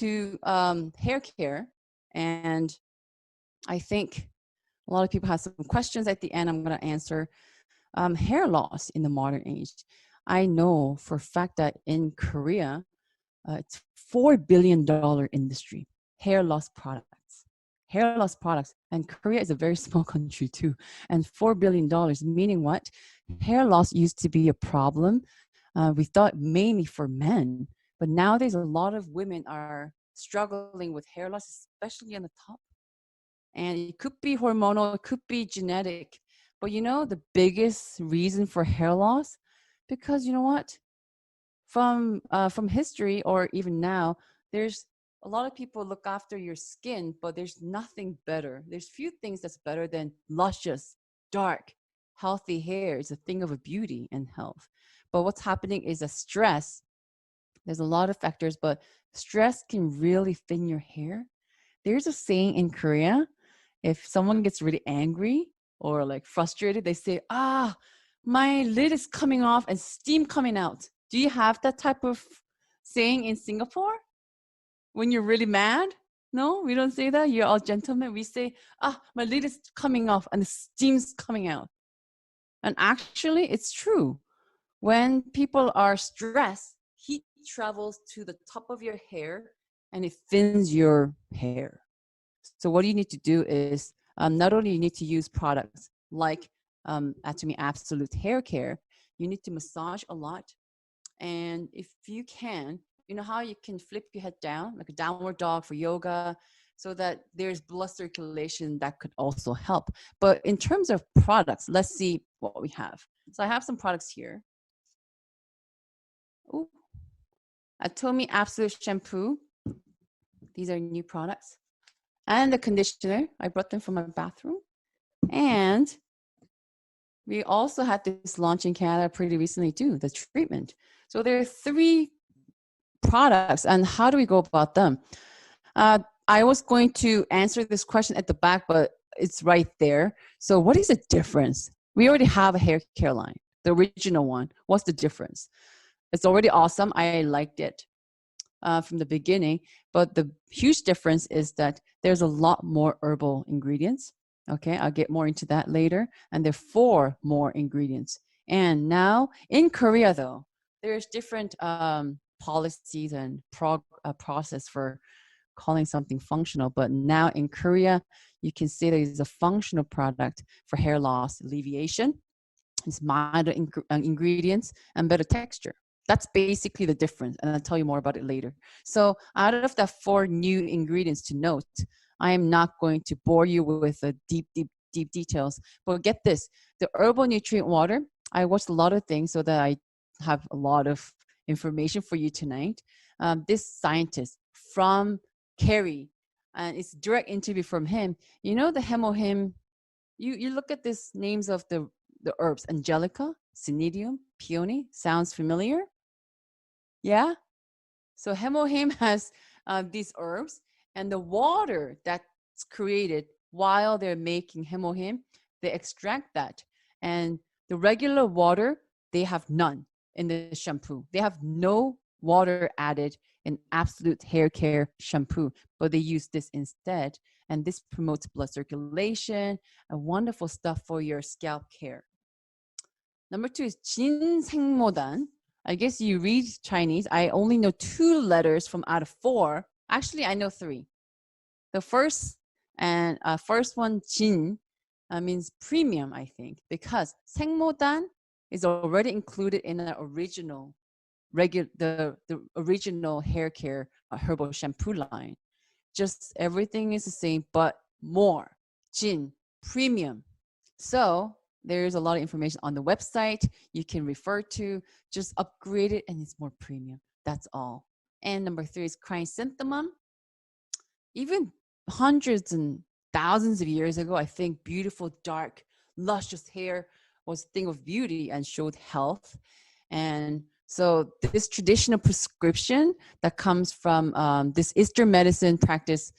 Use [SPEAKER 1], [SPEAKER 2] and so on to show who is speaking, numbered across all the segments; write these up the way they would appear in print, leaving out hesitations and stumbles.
[SPEAKER 1] to hair care, and I think a lot of people have some questions at the end. I'm going to answer hair loss in the modern age. I know for a fact that in Korea, it's $4 billion industry, hair loss products. Hair loss products. And Korea is a very small country too. And $4 billion, meaning what? Hair loss used to be a problem. We thought mainly for men, but nowadays a lot of women are struggling with hair loss, especially on the top. And it could be hormonal, it could be genetic. But you know, the biggest reason for hair loss, because you know what? From history or even now, there's a lot of people look after your skin, but there's nothing better. There's few things that's better than luscious, dark, healthy hair. It's a thing of a beauty and health. But what's happening is a stress. There's a lot of factors, but stress can really thin your hair. There's a saying in Korea, if someone gets really angry or like frustrated, they say, my lid is coming off and steam coming out. Do you have that type of saying in Singapore when you're really mad? No, we don't say that. You're all gentlemen. We say, my lid is coming off and the steam's coming out. And actually, it's true. When people are stressed, heat travels to the top of your hair and it thins your hair. So what you need to do is not only you need to use products like Atomy Absolute Hair Care, you need to massage a lot. And if you can, you know how you can flip your head down, like a downward dog for yoga, so that there's blood circulation that could also help. But in terms of products, let's see what we have. So I have some products here. Ooh. Atomy Absolute Shampoo. These are new products. And the conditioner. I brought them from my bathroom. And we also had this launch in Canada pretty recently too, the treatment. So there are 3 products, and how do we go about them? I was going to answer this question at the back, but it's right there. So what is the difference? We already have a hair care line, the original one. What's the difference? It's already awesome. I liked it from the beginning, but the huge difference is that there's a lot more herbal ingredients. Okay, I'll get more into that later. And there are 4 more ingredients. And now in Korea, though, there's different policies and process for calling something functional. But now in Korea, you can say that it's a functional product for hair loss alleviation. It's milder ingredients and better texture. That's basically the difference. And I'll tell you more about it later. So out of the 4 new ingredients to note, I am not going to bore you with the deep details. But get this, the herbal nutrient water, I watched a lot of things so that I have a lot of information for you tonight. This scientist from Kerry, and it's direct interview from him. You know the hemohim, you look at these names of the herbs, Angelica, Cnidium, Peony, sounds familiar? Yeah? So hemohim has these herbs, and the water that's created while they're making hemohim, they extract that. And the regular water, they have none in the shampoo. They have no water added in Absolute Hair Care shampoo, but they use this instead. And this promotes blood circulation and wonderful stuff for your scalp care. Number 2 is 진생모단. I guess you read Chinese. I only know 2 letters from out of 4. Actually, I know 3. The first one, 진, means premium, I think, because 생모단 is already included in the original the original hair care herbal shampoo line. Just everything is the same, but more. Jin, premium. So there's a lot of information on the website you can refer to. Just upgrade it and it's more premium. That's all. And number 3 is chrysanthemum. Even hundreds and thousands of years ago, I think beautiful, dark, luscious hair was a thing of beauty and showed health. And so this traditional prescription that comes from this Eastern medicine practice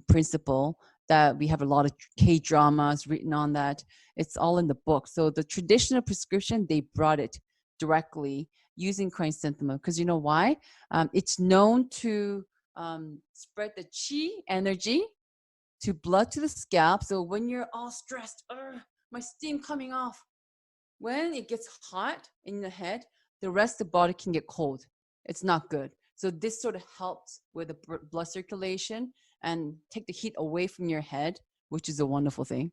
[SPEAKER 1] principle that we have a lot of K-dramas written on that. It's all in the book. So the traditional prescription, they brought it directly using chrysanthemum because you know why? It's known to spread the chi energy to blood to the scalp. So when you're all stressed, my steam coming off, when it gets hot in the head, the rest of the body can get cold. It's not good. So this sort of helps with the blood circulation and take the heat away from your head, which is a wonderful thing.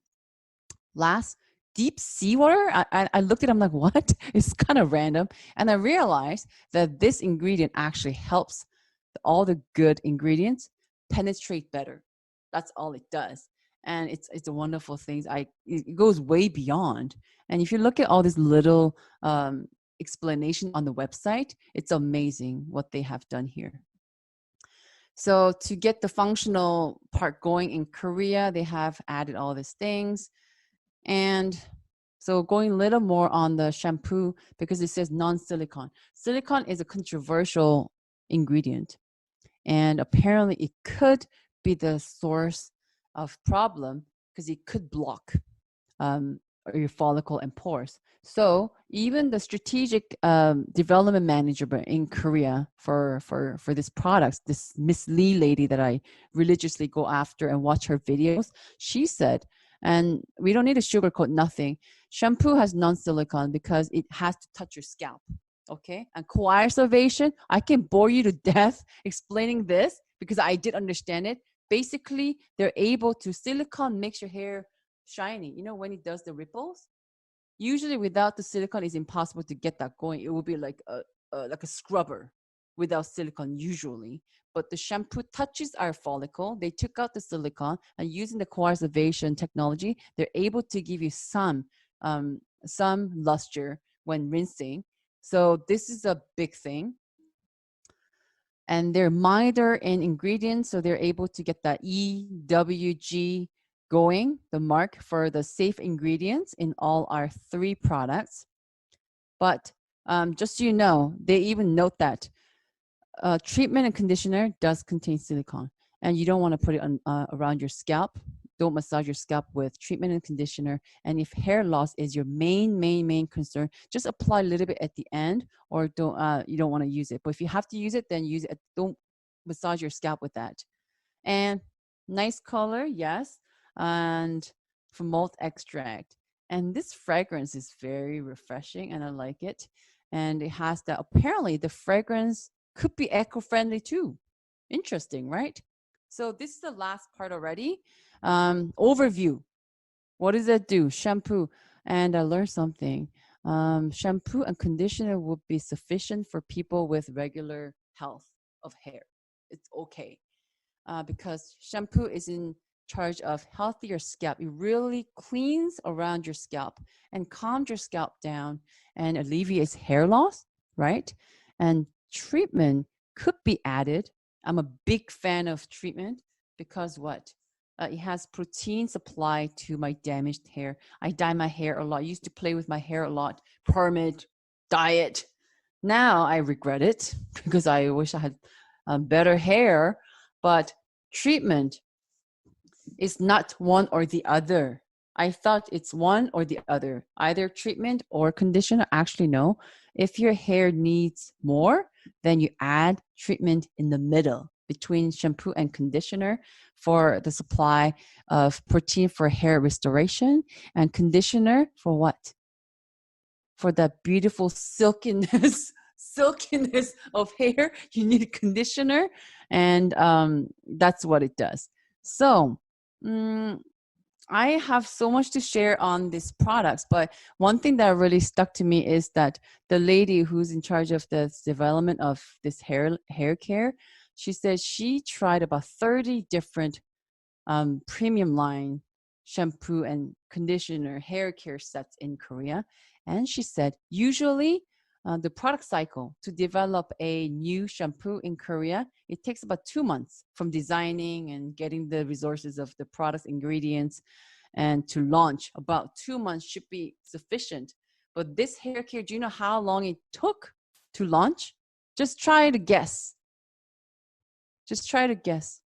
[SPEAKER 1] Last, deep seawater. I looked at it, I'm like, what? It's kind of random. And I realized that this ingredient actually helps all the good ingredients penetrate better. That's all it does. And it's a wonderful thing. It goes way beyond. And if you look at all this little explanation on the website, it's amazing what they have done here. So to get the functional part going in Korea, they have added all these things. And so going a little more on the shampoo, because it says non-silicone. Silicone is a controversial ingredient. And apparently it could be the source of problem because it could block your follicle and pores. So even the strategic development manager in Korea for this product, this Miss Lee lady that I religiously go after and watch her videos, she said, and we don't need to sugarcoat nothing, shampoo has non-silicone because it has to touch your scalp. Okay, and coercivation, I can bore you to death explaining this because I did understand it. Basically, they're able to, silicone makes your hair shiny. You know, when it does the ripples, usually without the silicone, it's impossible to get that going. It will be like a scrubber without silicone usually. But the shampoo touches our follicle. They took out the silicone, and using the coercivation technology, they're able to give you some luster when rinsing. So this is a big thing. And they're milder in ingredients, so they're able to get that EWG going, the mark for the safe ingredients in all our 3 products. But just so you know, they even note that treatment and conditioner does contain silicone, and you don't want to put it on, around your scalp. Don't massage your scalp with treatment and conditioner. And if hair loss is your main concern, just apply a little bit at the end, or don't you don't want to use it. But if you have to use it, then use it. Don't massage your scalp with that. And nice color, yes. And from malt extract. And this fragrance is very refreshing, and I like it. And it has that, apparently the fragrance could be eco-friendly too. Interesting, right? So this is the last part already. Overview. What does it do? Shampoo. And I learned something. Shampoo and conditioner would be sufficient for people with regular health of hair. It's okay. Because shampoo is in charge of healthier scalp. It really cleans around your scalp and calms your scalp down and alleviates hair loss, right? And treatment could be added. I'm a big fan of treatment because what? It has protein supply to my damaged hair. I dye my hair a lot. I used to play with my hair a lot, perm it, dye it. Now I regret it because I wish I had better hair. But treatment is not one or the other. I thought it's one or the other, either treatment or conditioner. Actually, no. If your hair needs more, then you add treatment in the middle between shampoo and conditioner for the supply of protein for hair restoration, and conditioner for what? For that beautiful silkiness of hair. You need a conditioner, and that's what it does. So I have so much to share on these products, but one thing that really stuck to me is that the lady who's in charge of the development of this hair care, she said she tried about 30 different premium line shampoo and conditioner hair care sets in Korea. And she said usually the product cycle to develop a new shampoo in Korea, it takes about 2 months from designing and getting the resources of the product ingredients, and to launch. About 2 months should be sufficient. But this hair care, do you know how long it took to launch? Just try to guess. Just try to guess.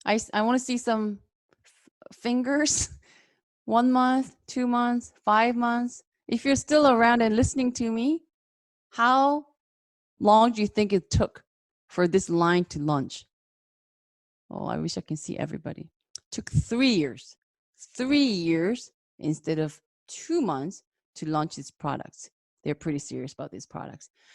[SPEAKER 1] I want to see some fingers. 1 month, 2 months, 5 months. If you're still around and listening to me, how long do you think it took for this line to launch. Oh, I wish I can see everybody. Took 3 years. 3 years instead of 2 months to launch these products. They're pretty serious about these products.